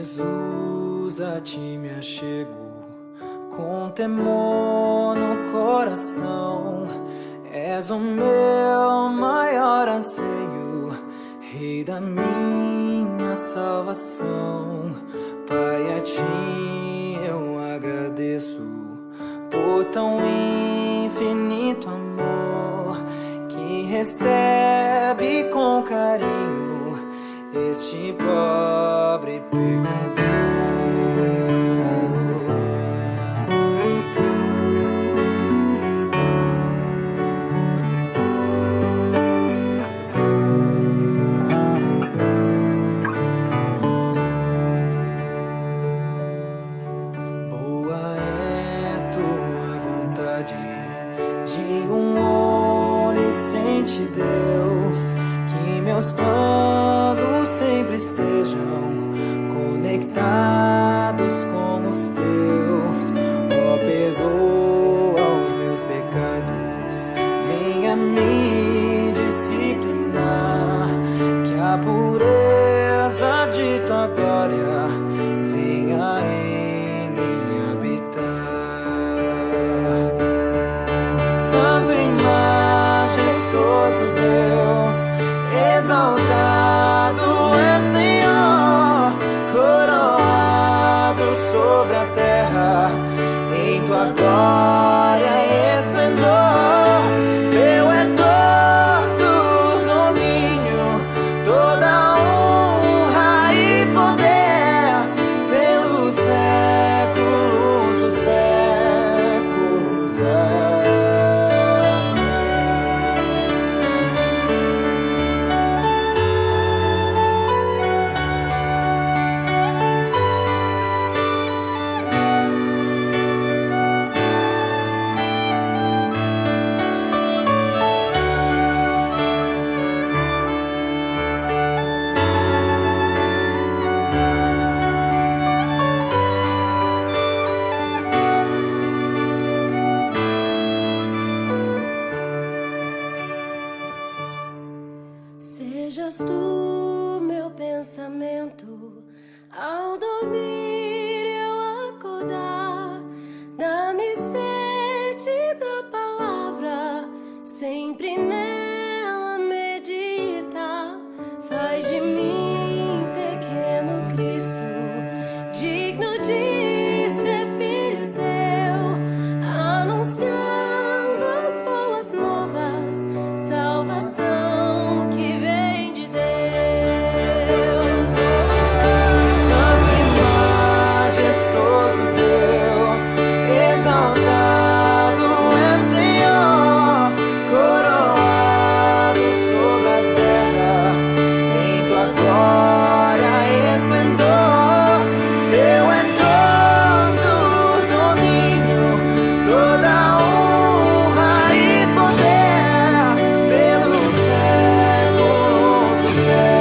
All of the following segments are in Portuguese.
Jesus, a ti me achego, com temor no coração. És o meu maior anseio, Rei da minha salvação. Pai, a ti eu agradeço por tão infinito amor que recebe com carinho este pobre pecador. Boa é tua vontade de onisciente Deus, que meus planos sempre estejam conectados com os teus. Ó, perdoa os meus pecados, venha me disciplinar, que a pureza de tua glória venha em mim habitar. Santo e majestoso Deus, exaltado é Senhor, coroado sobre a terra, em tua glória e esplendor. Teu é todo domínio, toda honra e poder, pelos séculos dos séculos. Sejas tu meu pensamento, ao dormir eu acordar. Dá-me sede da palavra, sempre nela meditar. Faz de mim pequeno Cristo, digno de ser filho teu, anunciando as boas novas, salvação que vem de Deus. Santo e majestoso Deus, exaltado é Senhor, coroado sobre a terra, em tua glória e esplendor. Teu é todo domínio, toda honra e poder, pelos séculos dos séculos.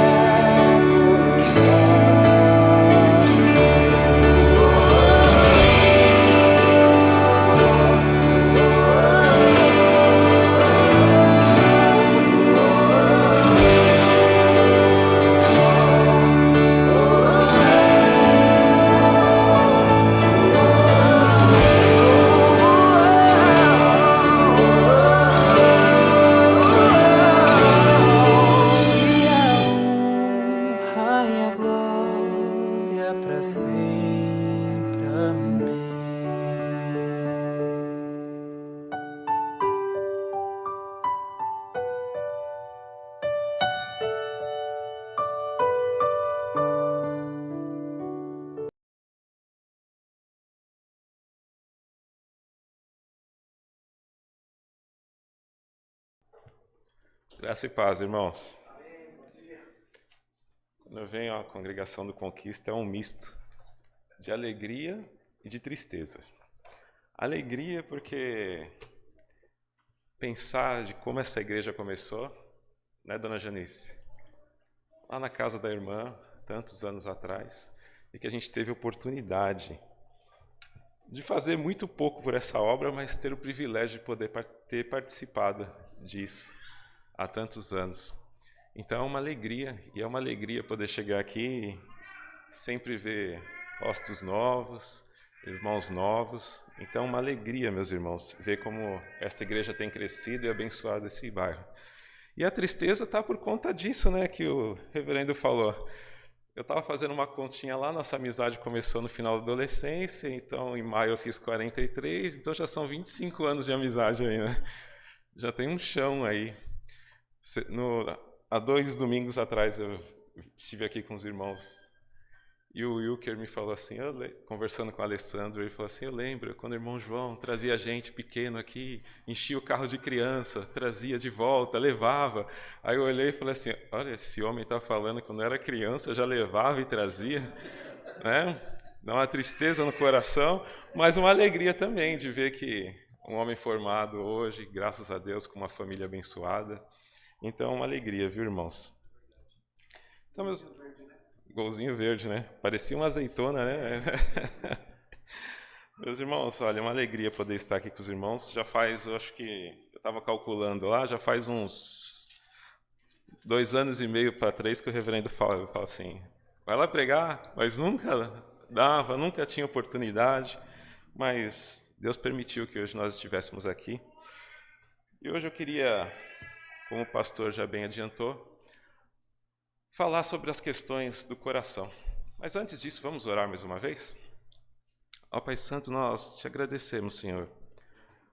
A honra e a glória para sempre. Amém. Graça e paz, irmãos. Quando eu venho à congregação do Conquista, é um misto de alegria e de tristeza. Alegria porque pensar de como essa igreja começou, né, dona Janice? Lá na casa da irmã, tantos anos atrás, e que a gente teve oportunidade de fazer muito pouco por essa obra, mas ter o privilégio de poder ter participado disso há tantos anos. Então é uma alegria, e é uma alegria poder chegar aqui sempre ver rostos novos, irmãos novos. Então, uma alegria, meus irmãos, ver como esta igreja tem crescido e abençoado esse bairro. E a tristeza está por conta disso, né, que o reverendo falou. Eu estava fazendo uma continha lá, nossa amizade começou no final da adolescência, então em maio eu fiz 43, então já são 25 anos de amizade aí, né? Já tem um chão aí. Há 2 domingos atrás eu estive aqui com os irmãos e o Wilker me falou assim, conversando com o Alessandro, ele falou assim, eu lembro quando o irmão João trazia gente pequeno aqui, enchia o carro de criança, trazia de volta, levava. Aí eu olhei e falei assim, olha, esse homem está falando que quando era criança já levava e trazia, né? Dá uma tristeza no coração, mas uma alegria também de ver que um homem formado hoje, graças a Deus, com uma família abençoada. Então, uma alegria, viu, irmãos? Então, golzinho verde, né? Parecia uma azeitona, né? Meus irmãos, olha, uma alegria poder estar aqui com os irmãos. Já faz, eu acho que, eu estava calculando lá, já faz uns 2 anos e meio para 3 que o reverendo fala assim, vai lá pregar, mas nunca dava, nunca tinha oportunidade, mas Deus permitiu que hoje nós estivéssemos aqui. E hoje eu queria, como o pastor já bem adiantou, falar sobre as questões do coração. Mas antes disso, vamos orar mais uma vez? Ó Pai Santo, nós te agradecemos, Senhor,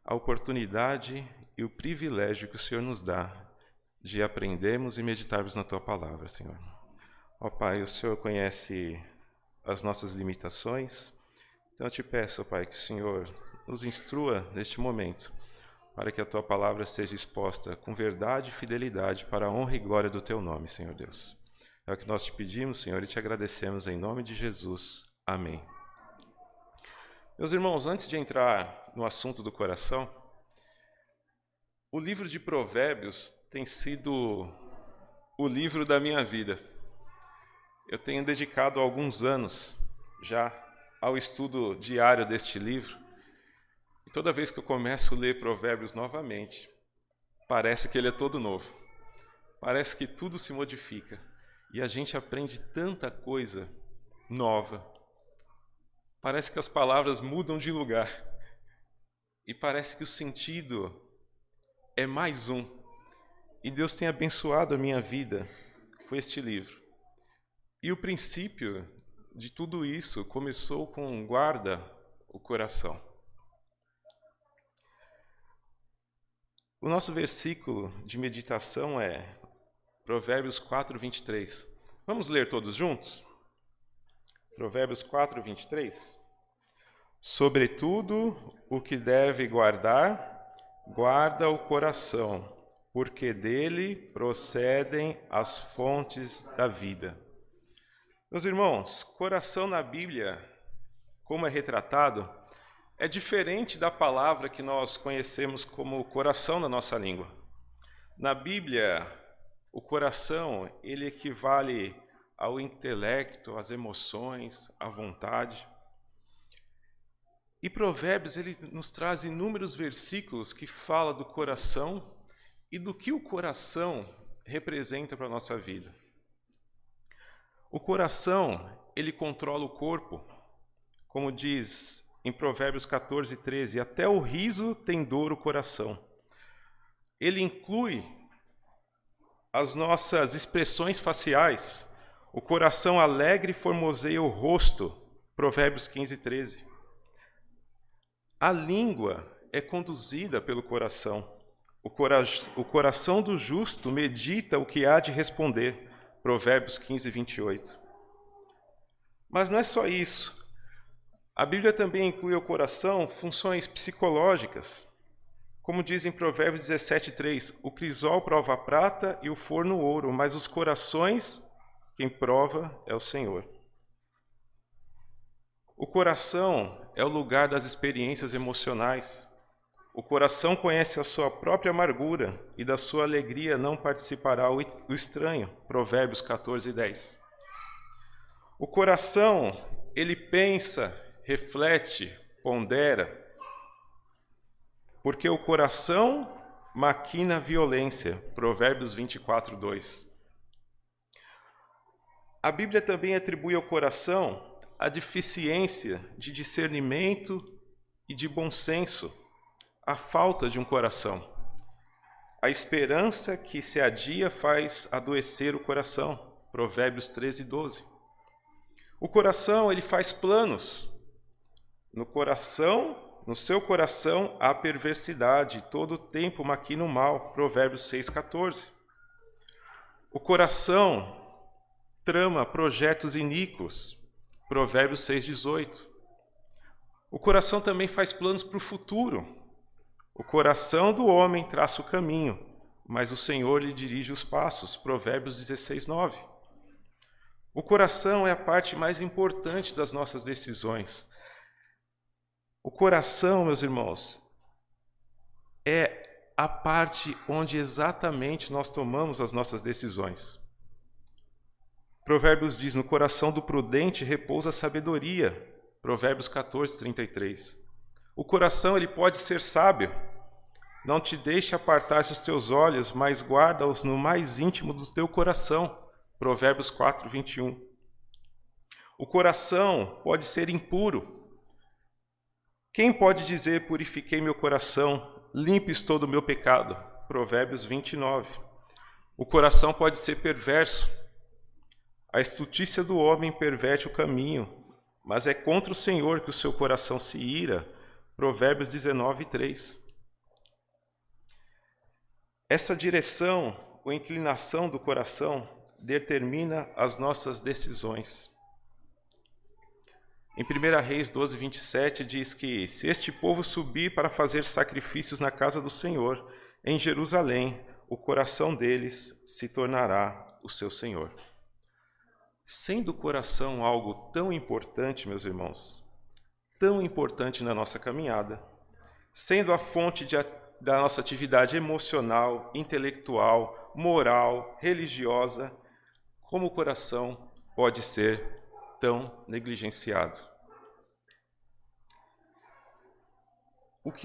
a oportunidade e o privilégio que o Senhor nos dá de aprendermos e meditarmos na Tua Palavra, Senhor. Ó Pai, o Senhor conhece as nossas limitações, então eu te peço, ó Pai, que o Senhor nos instrua neste momento, para que a Tua Palavra seja exposta com verdade e fidelidade para a honra e glória do Teu nome, Senhor Deus. É o que nós te pedimos, Senhor, e te agradecemos em nome de Jesus. Amém. Meus irmãos, antes de entrar no assunto do coração, o livro de Provérbios tem sido o livro da minha vida. Eu tenho dedicado alguns anos já ao estudo diário deste livro, e toda vez que eu começo a ler Provérbios novamente, parece que ele é todo novo. Parece que tudo se modifica. E a gente aprende tanta coisa nova. Parece que as palavras mudam de lugar. E parece que o sentido é mais um. E Deus tem abençoado a minha vida com este livro. E o princípio de tudo isso começou com guarda o coração. O nosso versículo de meditação é Provérbios 4, 23. Vamos ler todos juntos? Provérbios 4, 23. Sobretudo o que deve guardar, guarda o coração, porque dele procedem as fontes da vida. Meus irmãos, coração na Bíblia, como é retratado, é diferente da palavra que nós conhecemos como coração na nossa língua. Na Bíblia, o coração, ele equivale ao intelecto, às emoções, à vontade. E Provérbios, ele nos traz inúmeros versículos que falam do coração e do que o coração representa para a nossa vida. O coração, ele controla o corpo, como diz em Provérbios 14, 13, até o riso tem dor o coração. Ele inclui as nossas expressões faciais. O coração alegre formoseia o rosto, Provérbios 15, 13. A língua é conduzida pelo coração. O coração do justo medita o que há de responder, Provérbios 15, 28. Mas não é só isso. A Bíblia também inclui ao coração funções psicológicas. Como diz em Provérbios 17:3, o crisol prova a prata e o forno o ouro, mas os corações, quem prova é o Senhor. O coração é o lugar das experiências emocionais. O coração conhece a sua própria amargura e da sua alegria não participará o estranho. Provérbios 14:10. O coração, ele pensa, reflete, pondera, porque o coração maquina violência. Provérbios 24:2. A Bíblia também atribui ao coração a deficiência de discernimento e de bom senso, a falta de um coração. A esperança que se adia faz adoecer o coração. Provérbios 13, 12. O coração, ele faz planos. No seu coração há perversidade, todo o tempo maquina o mal. Provérbios 6, 14. O coração trama projetos iníquos. Provérbios 6, 18. O coração também faz planos para o futuro. O coração do homem traça o caminho, mas o Senhor lhe dirige os passos. Provérbios 16, 9. O coração é a parte mais importante das nossas decisões. O coração, meus irmãos, é a parte onde exatamente nós tomamos as nossas decisões. Provérbios diz, no coração do prudente repousa a sabedoria. Provérbios 14, 33. O coração, ele pode ser sábio. Não te deixe apartar os teus olhos, mas guarda-os no mais íntimo do teu coração. Provérbios 4, 21. O coração pode ser impuro. Quem pode dizer, purifiquei meu coração, limpes todo o meu pecado? Provérbios 29. O coração pode ser perverso. A estutícia do homem perverte o caminho, mas é contra o Senhor que o seu coração se ira. Provérbios 19, 3. Essa direção ou inclinação do coração determina as nossas decisões. Em 1 Reis 12, 27 diz que se este povo subir para fazer sacrifícios na casa do Senhor, em Jerusalém, o coração deles se tornará o seu Senhor. Sendo o coração algo tão importante, meus irmãos, tão importante na nossa caminhada, sendo a fonte da nossa atividade emocional, intelectual, moral, religiosa, como o coração pode ser tão negligenciado?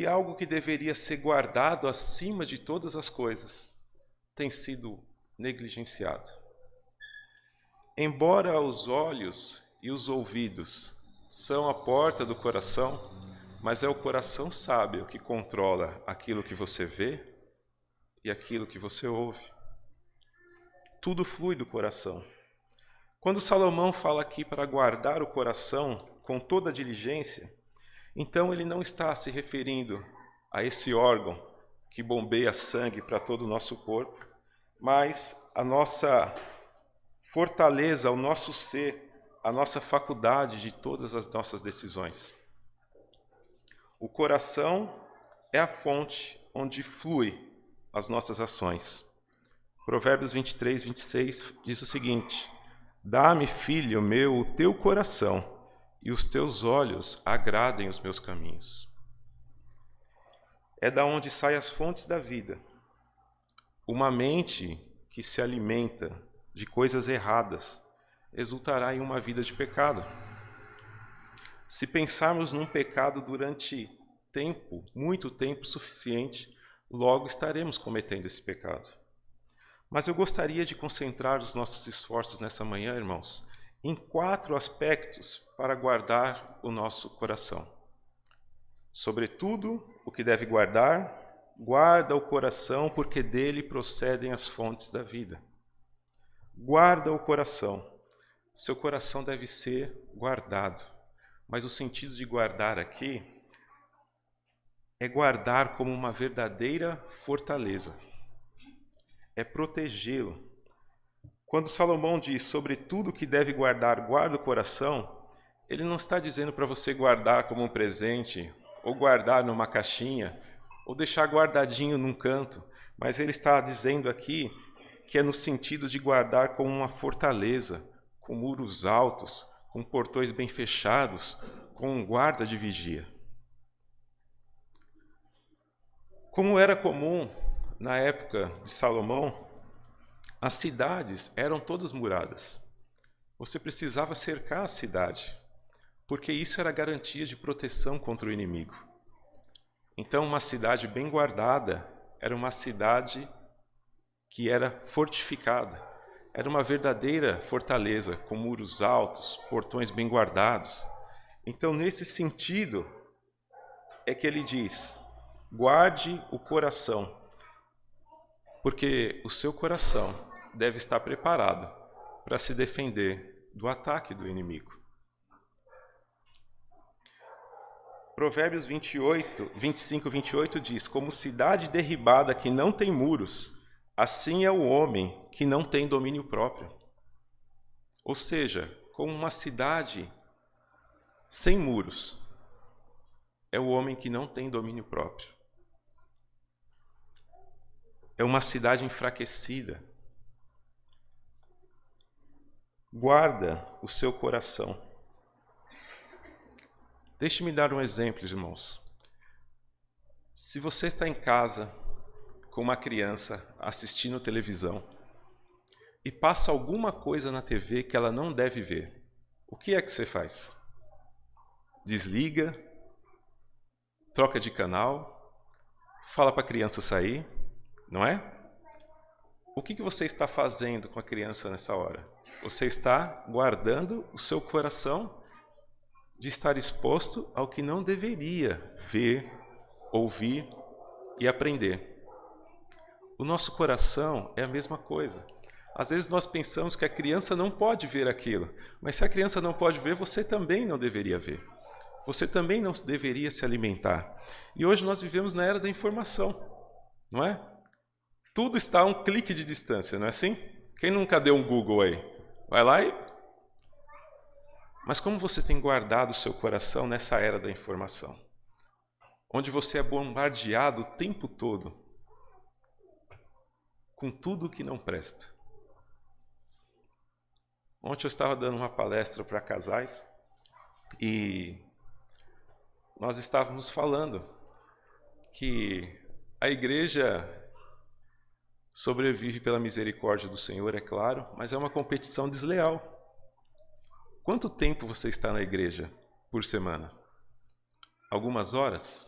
Algo que deveria ser guardado acima de todas as coisas tem sido negligenciado. Embora os olhos e os ouvidos são a porta do coração, mas é o coração sábio que controla aquilo que você vê e aquilo que você ouve. Tudo flui do coração. Quando Salomão fala aqui para guardar o coração com toda diligência, então ele não está se referindo a esse órgão que bombeia sangue para todo o nosso corpo, mas a nossa fortaleza, o nosso ser, a nossa faculdade de todas as nossas decisões. O coração é a fonte onde flui as nossas ações. Provérbios 23, 26 diz o seguinte: dá-me, filho meu, o teu coração, e os teus olhos agradem os meus caminhos. É da onde saem as fontes da vida. Uma mente que se alimenta de coisas erradas resultará em uma vida de pecado. Se pensarmos num pecado durante muito tempo suficiente, logo estaremos cometendo esse pecado. Mas eu gostaria de concentrar os nossos esforços nessa manhã, irmãos, em 4 aspectos para guardar o nosso coração. Sobretudo, o que deve guardar, guarda o coração, porque dele procedem as fontes da vida. Guarda o coração. Seu coração deve ser guardado. Mas o sentido de guardar aqui é guardar como uma verdadeira fortaleza. É protegê-lo. Quando Salomão diz sobre tudo que deve guardar, guarda o coração, ele não está dizendo para você guardar como um presente, ou guardar numa caixinha, ou deixar guardadinho num canto, mas ele está dizendo aqui que é no sentido de guardar como uma fortaleza, com muros altos, com portões bem fechados, com um guarda de vigia. Como era comum na época de Salomão, as cidades eram todas muradas. Você precisava cercar a cidade, porque isso era garantia de proteção contra o inimigo. Então, uma cidade bem guardada era uma cidade que era fortificada. Era uma verdadeira fortaleza, com muros altos, portões bem guardados. Então, nesse sentido, é que ele diz: guarde o coração, porque o seu coração deve estar preparado para se defender do ataque do inimigo. Provérbios 25, 28 diz: como cidade derribada que não tem muros, assim é o homem que não tem domínio próprio. Ou seja, como uma cidade sem muros, é o homem que não tem domínio próprio. É uma cidade enfraquecida. Guarda o seu coração. Deixe-me dar um exemplo, irmãos. Se você está em casa com uma criança assistindo televisão e passa alguma coisa na TV que ela não deve ver, o que é que você faz? Desliga, troca de canal, fala para a criança sair, não é? O que você está fazendo com a criança nessa hora? Você está guardando o seu coração de estar exposto ao que não deveria ver, ouvir e aprender. O nosso coração é a mesma coisa. Às vezes nós pensamos que a criança não pode ver aquilo, mas se a criança não pode ver, você também não deveria ver. Você também não deveria se alimentar. E hoje nós vivemos na era da informação, não é? Tudo está a um clique de distância, não é assim? Quem nunca deu um Google aí? Vai lá e... Mas como você tem guardado o seu coração nessa era da informação? Onde você é bombardeado o tempo todo com tudo que não presta. Ontem eu estava dando uma palestra para casais e nós estávamos falando que a igreja sobrevive pela misericórdia do Senhor, é claro, mas é uma competição desleal. Quanto tempo você está na igreja por semana? Algumas horas?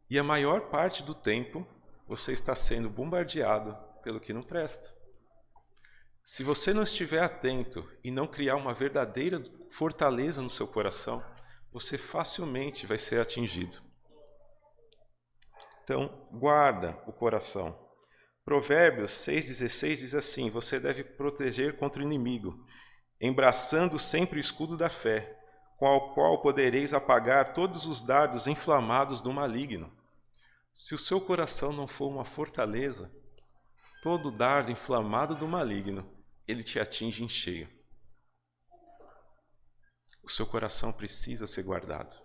E a maior parte do tempo você está sendo bombardeado pelo que não presta. Se você não estiver atento e não criar uma verdadeira fortaleza no seu coração, você facilmente vai ser atingido. Então, guarda o coração. Provérbios 6,16 diz assim: você deve proteger contra o inimigo, embraçando sempre o escudo da fé, com o qual podereis apagar todos os dardos inflamados do maligno. Se o seu coração não for uma fortaleza, todo dardo inflamado do maligno, ele te atinge em cheio. O seu coração precisa ser guardado.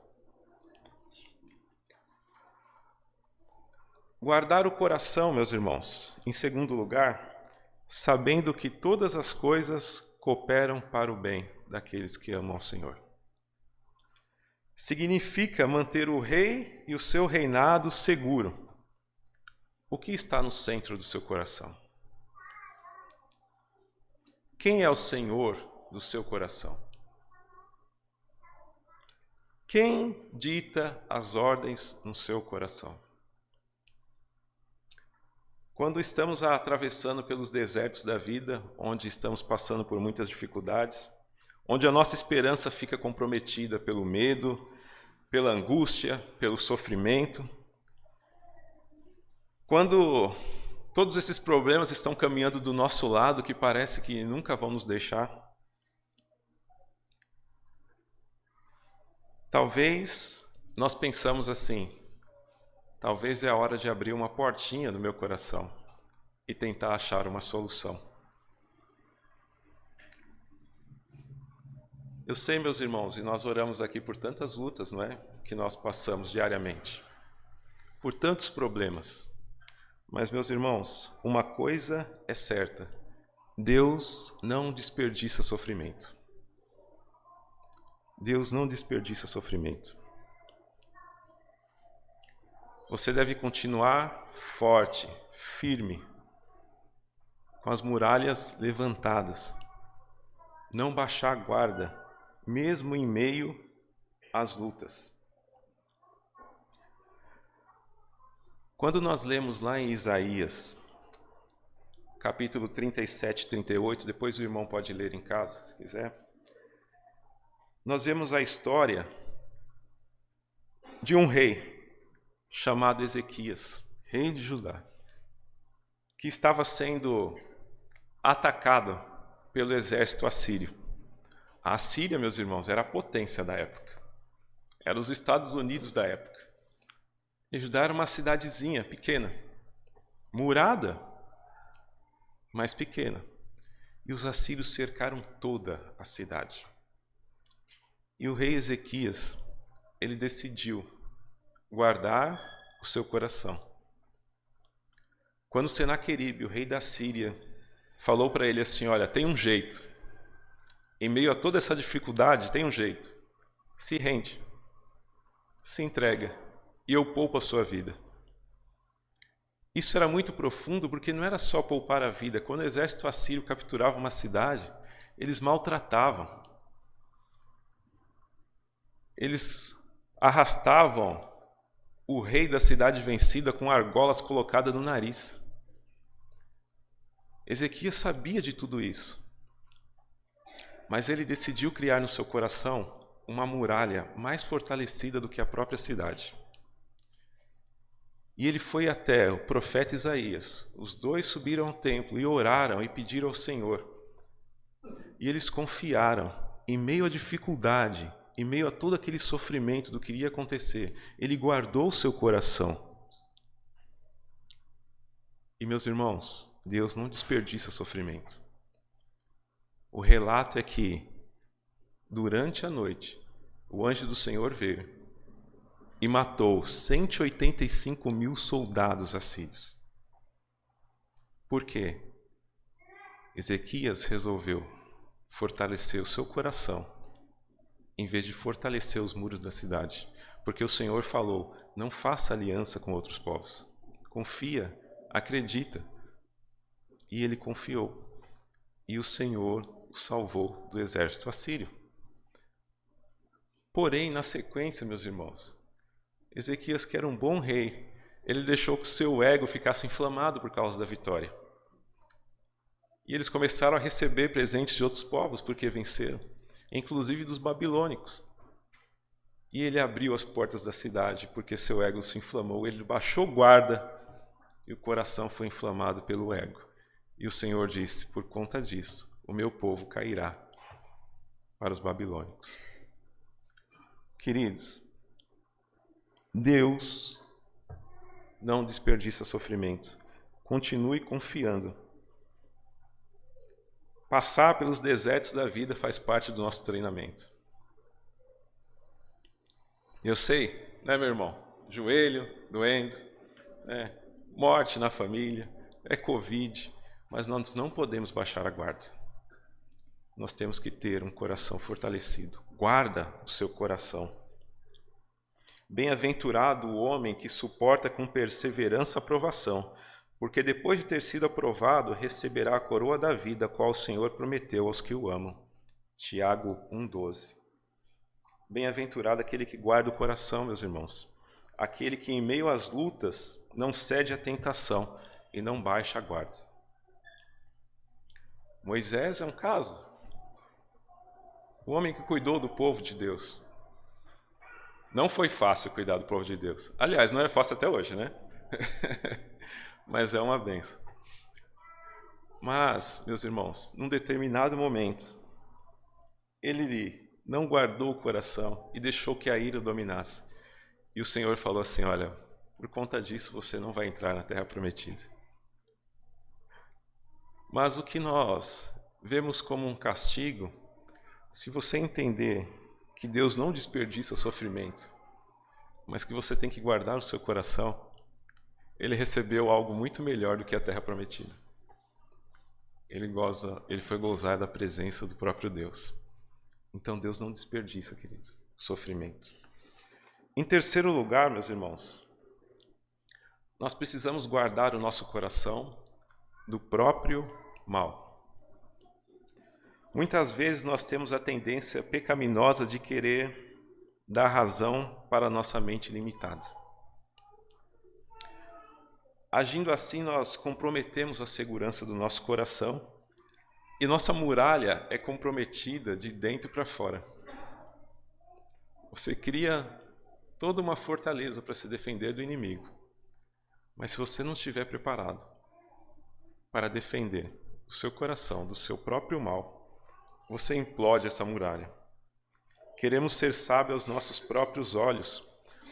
Guardar o coração, meus irmãos, em segundo lugar, sabendo que todas as coisas cooperam para o bem daqueles que amam ao Senhor. Significa manter o rei e o seu reinado seguro. O que está no centro do seu coração? Quem é o Senhor do seu coração? Quem dita as ordens no seu coração? Quando estamos atravessando pelos desertos da vida, onde estamos passando por muitas dificuldades, onde a nossa esperança fica comprometida pelo medo, pela angústia, pelo sofrimento, quando todos esses problemas estão caminhando do nosso lado, que parece que nunca vão nos deixar, talvez nós pensamos assim: talvez é a hora de abrir uma portinha no meu coração e tentar achar uma solução. Eu sei, meus irmãos, e nós oramos aqui por tantas lutas, não é? Que nós passamos diariamente, por tantos problemas. Mas, meus irmãos, uma coisa é certa: Deus não desperdiça sofrimento. Deus não desperdiça sofrimento. Você deve continuar forte, firme, com as muralhas levantadas. Não baixar a guarda, mesmo em meio às lutas. Quando nós lemos lá em Isaías, capítulo 37 e 38, depois o irmão pode ler em casa, se quiser. Nós vemos a história de um rei chamado Ezequias, rei de Judá, que estava sendo atacado pelo exército assírio. A Assíria, meus irmãos, era a potência da época. Era os Estados Unidos da época. E Judá era uma cidadezinha pequena, murada, mas pequena. E os assírios cercaram toda a cidade. E o rei Ezequias, ele decidiu guardar o seu coração. Quando Senaqueribe, o rei da Síria, falou para ele assim: olha, tem um jeito. Em meio a toda essa dificuldade, tem um jeito. Se rende, se entrega, e eu poupo a sua vida. Isso era muito profundo, porque não era só poupar a vida. Quando o exército assírio capturava uma cidade, eles maltratavam. Eles arrastavam o rei da cidade vencida com argolas colocadas no nariz. Ezequias sabia de tudo isso, mas ele decidiu criar no seu coração uma muralha mais fortalecida do que a própria cidade. E ele foi até o profeta Isaías. Os dois subiram ao templo e oraram e pediram ao Senhor. E eles confiaram, em meio à dificuldade, em meio a todo aquele sofrimento do que iria acontecer, ele guardou o seu coração. E, meus irmãos, Deus não desperdiça sofrimento. O relato é que, durante a noite, o anjo do Senhor veio e matou 185.000 soldados assírios. Por quê? Ezequias resolveu fortalecer o seu coração em vez de fortalecer os muros da cidade. Porque o Senhor falou: não faça aliança com outros povos. Confia, acredita. E ele confiou. E o Senhor o salvou do exército assírio. Porém, na sequência, meus irmãos, Ezequias, que era um bom rei, ele deixou que o seu ego ficasse inflamado por causa da vitória. E eles começaram a receber presentes de outros povos porque venceram, inclusive dos babilônicos. E ele abriu as portas da cidade porque seu ego se inflamou. Ele baixou guarda e o coração foi inflamado pelo ego. E o Senhor disse: por conta disso, o meu povo cairá para os babilônicos. Queridos, Deus não desperdiça sofrimento. Continue confiando. Passar pelos desertos da vida faz parte do nosso treinamento. Eu sei, né, meu irmão? Joelho doendo, morte na família, Covid, mas nós não podemos baixar a guarda. Nós temos que ter um coração fortalecido. Guarda o seu coração. Bem-aventurado o homem que suporta com perseverança a provação, porque depois de ter sido aprovado, receberá a coroa da vida, a qual o Senhor prometeu aos que o amam. Tiago 1,12. Bem-aventurado aquele que guarda o coração, meus irmãos. Aquele que em meio às lutas não cede à tentação e não baixa a guarda. Moisés é um caso. O homem que cuidou do povo de Deus. Não foi fácil cuidar do povo de Deus. Aliás, não é fácil até hoje, né? Mas é uma bênção. Mas, meus irmãos, num determinado momento, ele não guardou o coração e deixou que a ira o dominasse. E o Senhor falou assim: olha, por conta disso você não vai entrar na terra prometida. Mas o que nós vemos como um castigo, se você entender que Deus não desperdiça sofrimento, mas que você tem que guardar o seu coração, ele recebeu algo muito melhor do que a terra prometida. Ele foi gozar da presença do próprio Deus. Então Deus não desperdiça, querido, sofrimento. Em terceiro lugar, meus irmãos, nós precisamos guardar o nosso coração do próprio mal. Muitas vezes nós temos a tendência pecaminosa de querer dar razão para a nossa mente limitada. Agindo assim, nós comprometemos a segurança do nosso coração e nossa muralha é comprometida de dentro para fora. Você cria toda uma fortaleza para se defender do inimigo. Mas se você não estiver preparado para defender o seu coração do seu próprio mal, você implode essa muralha. Queremos ser sábios aos nossos próprios olhos.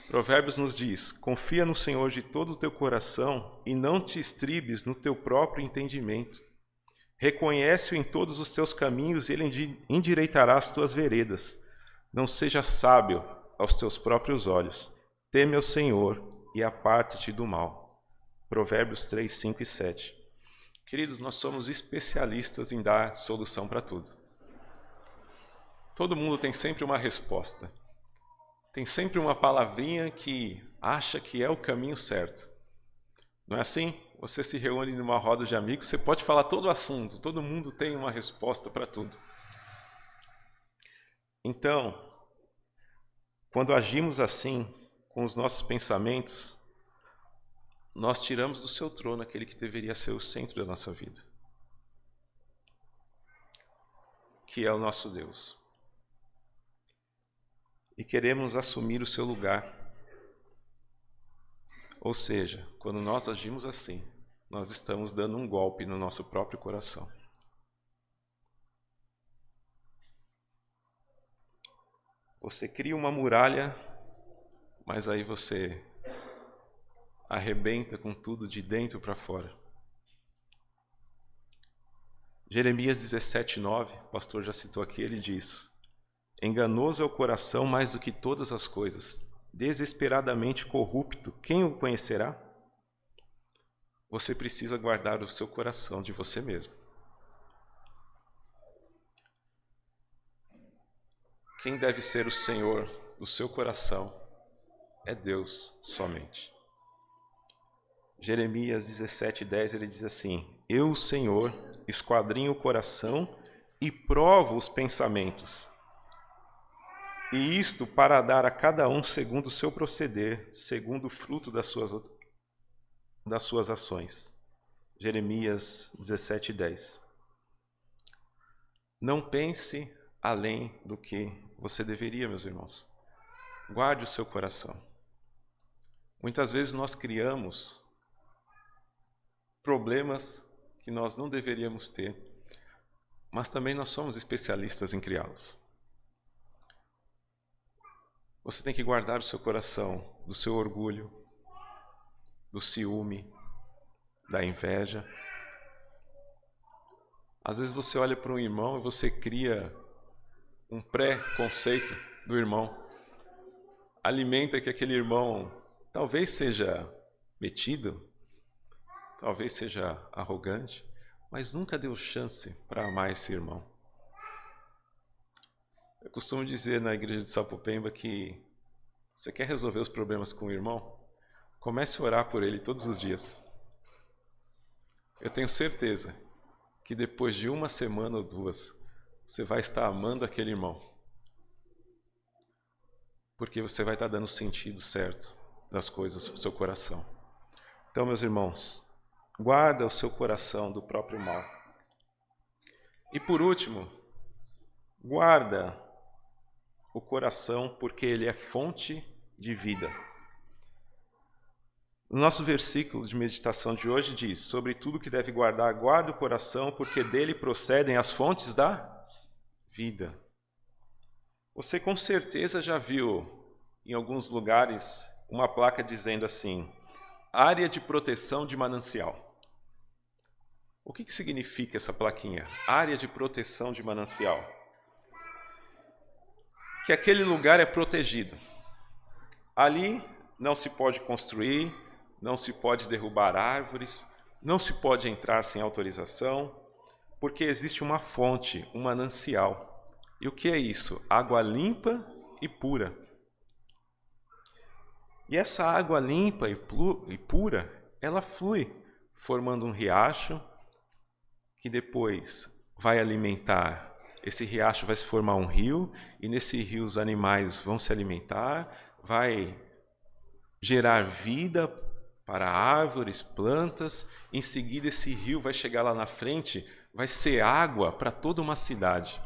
Provérbios nos diz: confia no Senhor de todo o teu coração e não te estribes no teu próprio entendimento. Reconhece-o em todos os teus caminhos e ele endireitará as tuas veredas. Não seja sábio aos teus próprios olhos. Teme ao Senhor e aparte-te do mal. Provérbios 3, 5 e 7. Queridos, nós somos especialistas em dar solução para tudo. Todo mundo tem sempre uma resposta. Tem sempre uma palavrinha que acha que é o caminho certo. Não é assim? Você se reúne numa roda de amigos, você pode falar todo o assunto, todo mundo tem uma resposta para tudo. Então, quando agimos assim, com os nossos pensamentos, nós tiramos do seu trono aquele que deveria ser o centro da nossa vida, que é o nosso Deus. E queremos assumir o seu lugar. Ou seja, quando nós agimos assim, nós estamos dando um golpe no nosso próprio coração. Você cria uma muralha, mas aí você arrebenta com tudo de dentro para fora. Jeremias 17:9, o pastor já citou aqui, ele diz: enganoso é o coração mais do que todas as coisas, desesperadamente corrupto, quem o conhecerá? Você precisa guardar o seu coração de você mesmo. Quem deve ser o Senhor do seu coração é Deus somente. Jeremias 17:10, ele diz assim: eu, o Senhor, esquadrinho o coração e provo os pensamentos, e isto para dar a cada um segundo o seu proceder, segundo o fruto das suas ações. Jeremias 17:10. Não pense além do que você deveria, meus irmãos. Guarde o seu coração. Muitas vezes nós criamos problemas que nós não deveríamos ter, mas também nós somos especialistas em criá-los. Você tem que guardar o seu coração do seu orgulho, do ciúme, da inveja. Às vezes você olha para um irmão e você cria um pré-conceito do irmão. Alimenta que aquele irmão talvez seja metido, talvez seja arrogante, mas nunca deu chance para amar esse irmão. Eu costumo dizer na igreja de Sapopemba que você quer resolver os problemas com o irmão? Comece a orar por ele todos os dias. Eu tenho certeza que depois de uma semana ou duas, você vai estar amando aquele irmão. Porque você vai estar dando o sentido certo das coisas para o seu coração. Então, meus irmãos, guarda o seu coração do próprio mal. E por último, guarda o coração porque ele é fonte de vida. O nosso versículo de meditação de hoje diz: sobre tudo que deve guardar, guarda o coração, porque dele procedem as fontes da vida. Você com certeza já viu em alguns lugares uma placa dizendo assim: área de proteção de manancial. O que significa essa plaquinha? Área de proteção de manancial. Que aquele lugar é protegido. Ali não se pode construir, não se pode derrubar árvores, não se pode entrar sem autorização, porque existe uma fonte, um manancial. E o que é isso? Água limpa e pura. E essa água limpa e pura, ela flui, formando um riacho, que depois vai alimentar. Esse riacho vai se formar um rio, e nesse rio os animais vão se alimentar, vai gerar vida para árvores, plantas. Em seguida, esse rio vai chegar lá na frente, vai ser água para toda uma cidade.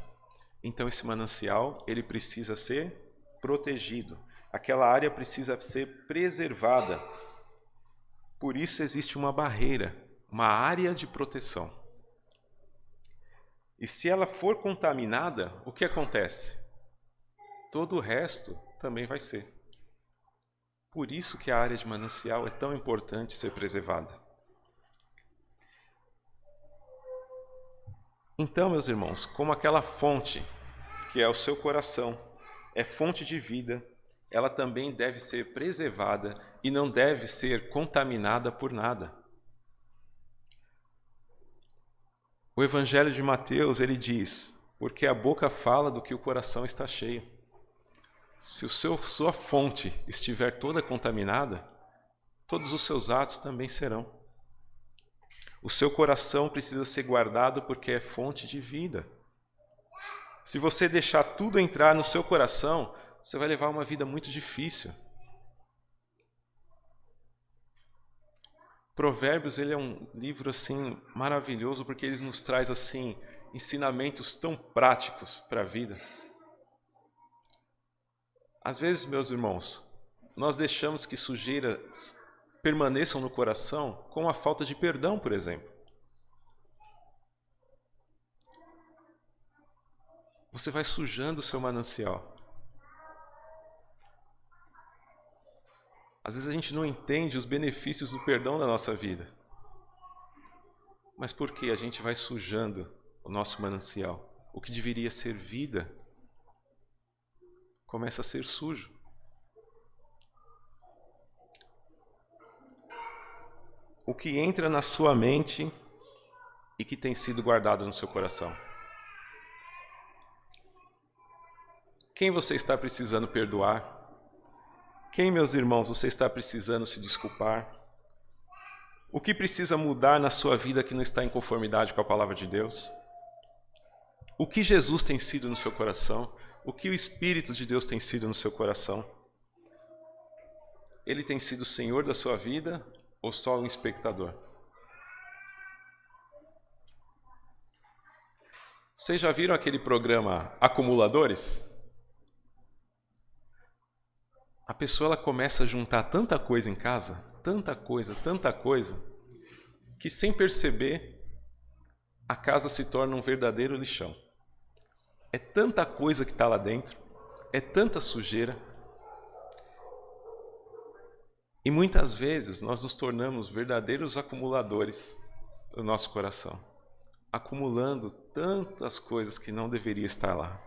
Então, esse manancial, ele precisa ser protegido. Aquela área precisa ser preservada. Por isso existe uma barreira, uma área de proteção. E se ela for contaminada, o que acontece? Todo o resto também vai ser. Por isso que a área de manancial é tão importante ser preservada. Então, meus irmãos, como aquela fonte, que é o seu coração, é fonte de vida, ela também deve ser preservada e não deve ser contaminada por nada. O Evangelho de Mateus, ele diz, porque a boca fala do que o coração está cheio. Se sua fonte estiver toda contaminada, todos os seus atos também serão. O seu coração precisa ser guardado porque é fonte de vida. Se você deixar tudo entrar no seu coração, você vai levar uma vida muito difícil. Provérbios, ele é um livro assim maravilhoso porque ele nos traz assim ensinamentos tão práticos para a vida. Às vezes, meus irmãos, nós deixamos que sujeiras permaneçam no coração com a falta de perdão, por exemplo. Você vai sujando o seu manancial. Às vezes a gente não entende os benefícios do perdão na nossa vida. Mas por que a gente vai sujando o nosso manancial? O que deveria ser vida começa a ser sujo. O que entra na sua mente e que tem sido guardado no seu coração. Quem você está precisando perdoar? Quem, meus irmãos, você está precisando se desculpar? O que precisa mudar na sua vida que não está em conformidade com a palavra de Deus? O que Jesus tem sido no seu coração? O que o Espírito de Deus tem sido no seu coração? Ele tem sido o Senhor da sua vida ou só um espectador? Vocês já viram aquele programa Acumuladores? A pessoa ela começa a juntar tanta coisa em casa, tanta coisa, que sem perceber, a casa se torna um verdadeiro lixão. É tanta coisa que está lá dentro, é tanta sujeira. E muitas vezes nós nos tornamos verdadeiros acumuladores do nosso coração, acumulando tantas coisas que não deveria estar lá,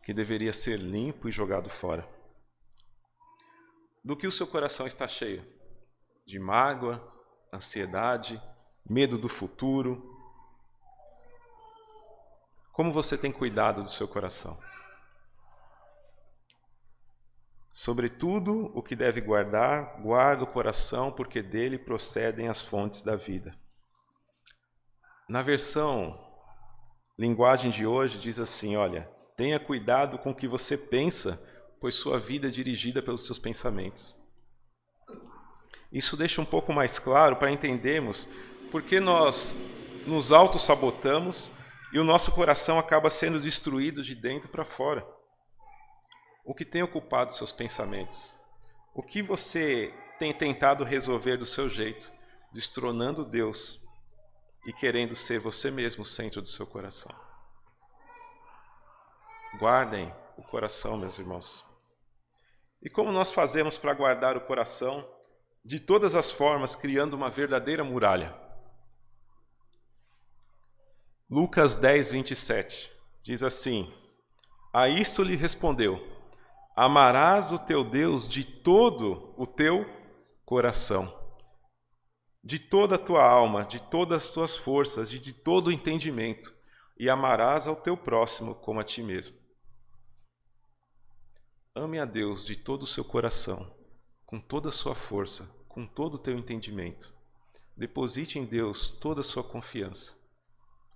que deveria ser limpo e jogado fora. Do que o seu coração está cheio? De mágoa, ansiedade, medo do futuro. Como você tem cuidado do seu coração? Sobretudo o que deve guardar, guarda o coração, porque dele procedem as fontes da vida. Na versão linguagem de hoje diz assim, olha, tenha cuidado com o que você pensa, pois sua vida é dirigida pelos seus pensamentos. Isso deixa um pouco mais claro para entendermos por que nós nos autossabotamos e o nosso coração acaba sendo destruído de dentro para fora. O que tem ocupado seus pensamentos? O que você tem tentado resolver do seu jeito, destronando Deus e querendo ser você mesmo o centro do seu coração? Guardem o coração, meus irmãos. E como nós fazemos para guardar o coração? De todas as formas, criando uma verdadeira muralha. Lucas 10, 27 diz assim: a isto lhe respondeu: amarás o teu Deus de todo o teu coração, de toda a tua alma, de todas as tuas forças e de todo o entendimento, e amarás ao teu próximo como a ti mesmo. Ame a Deus de todo o seu coração, com toda a sua força, com todo o teu entendimento. Deposite em Deus toda a sua confiança.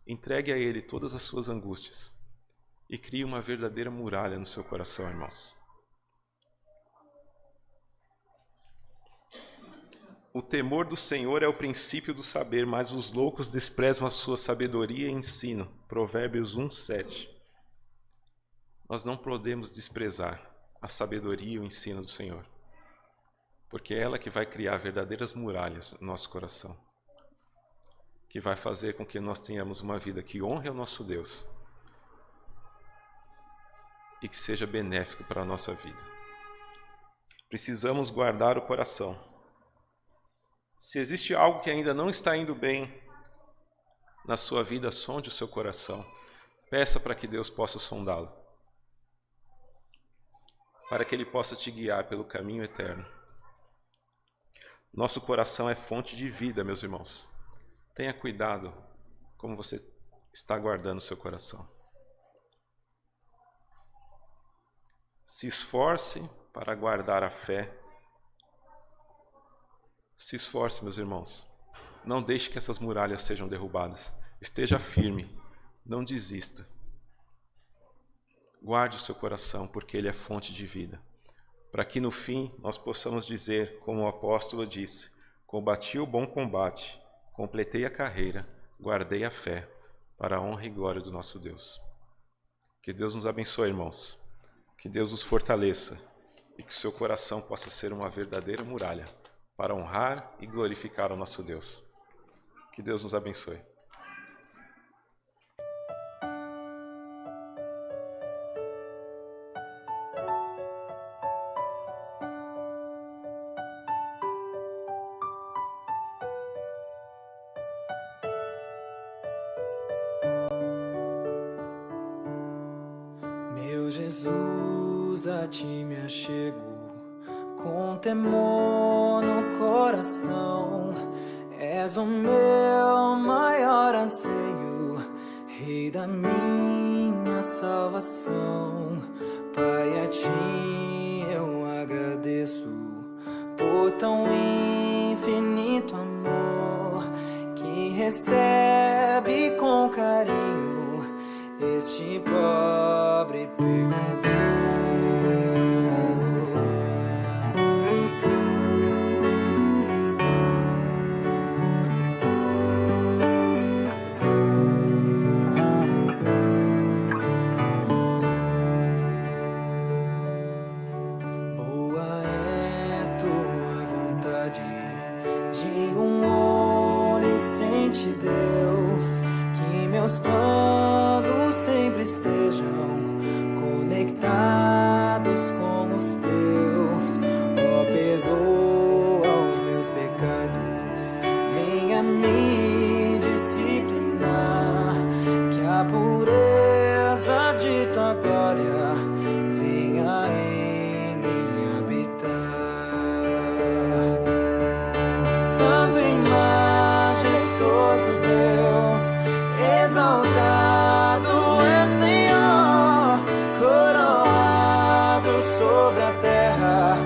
Entregue a Ele todas as suas angústias e crie uma verdadeira muralha no seu coração, irmãos. O temor do Senhor é o princípio do saber, mas os loucos desprezam a sua sabedoria e ensino. Provérbios 1:7. Nós não podemos desprezar a sabedoria e o ensino do Senhor, porque é ela que vai criar verdadeiras muralhas no nosso coração, que vai fazer com que nós tenhamos uma vida que honre ao nosso Deus e que seja benéfico para a nossa vida. Precisamos guardar o coração. Se existe algo que ainda não está indo bem na sua vida, sonde o seu coração. Peça para que Deus possa sondá-lo, para que Ele possa te guiar pelo caminho eterno. Nosso coração é fonte de vida, meus irmãos. Tenha cuidado como você está guardando o seu coração. Se esforce para guardar a fé. Se esforce, meus irmãos. Não deixe que essas muralhas sejam derrubadas. Esteja firme. Não desista. Guarde o seu coração, porque ele é fonte de vida. Para que no fim nós possamos dizer, como o apóstolo disse: combati o bom combate, completei a carreira, guardei a fé, para a honra e glória do nosso Deus. Que Deus nos abençoe, irmãos. Que Deus os fortaleça e que o seu coração possa ser uma verdadeira muralha para honrar e glorificar o nosso Deus. Que Deus nos abençoe. Meu Jesus, a ti me achego, com temor no coração. És o meu maior anseio, Rei da minha salvação. Pai, a ti eu agradeço por tão infinito amor que recebe com carinho este pobre pecador. Boa é tua vontade de um onisciente Deus, que meus planos sempre estejam conectados com os teus. Ó, perdoa os meus pecados, venha me disciplinar, que a pureza de tua glória venha em mim habitar. Santo e majestoso Deus, exaltado é Senhor, coroado sobre a terra,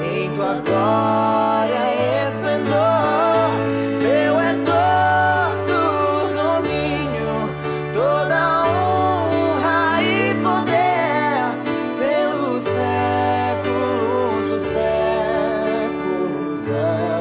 em tua glória e esplendor. Teu é todo domínio, toda honra e poder, pelos séculos dos séculos. Amém.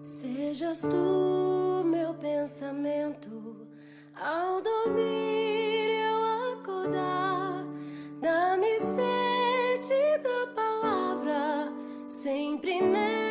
Sejas tu meu pensamento, ao dormir eu acordar. Dá-me sede da palavra, sempre nela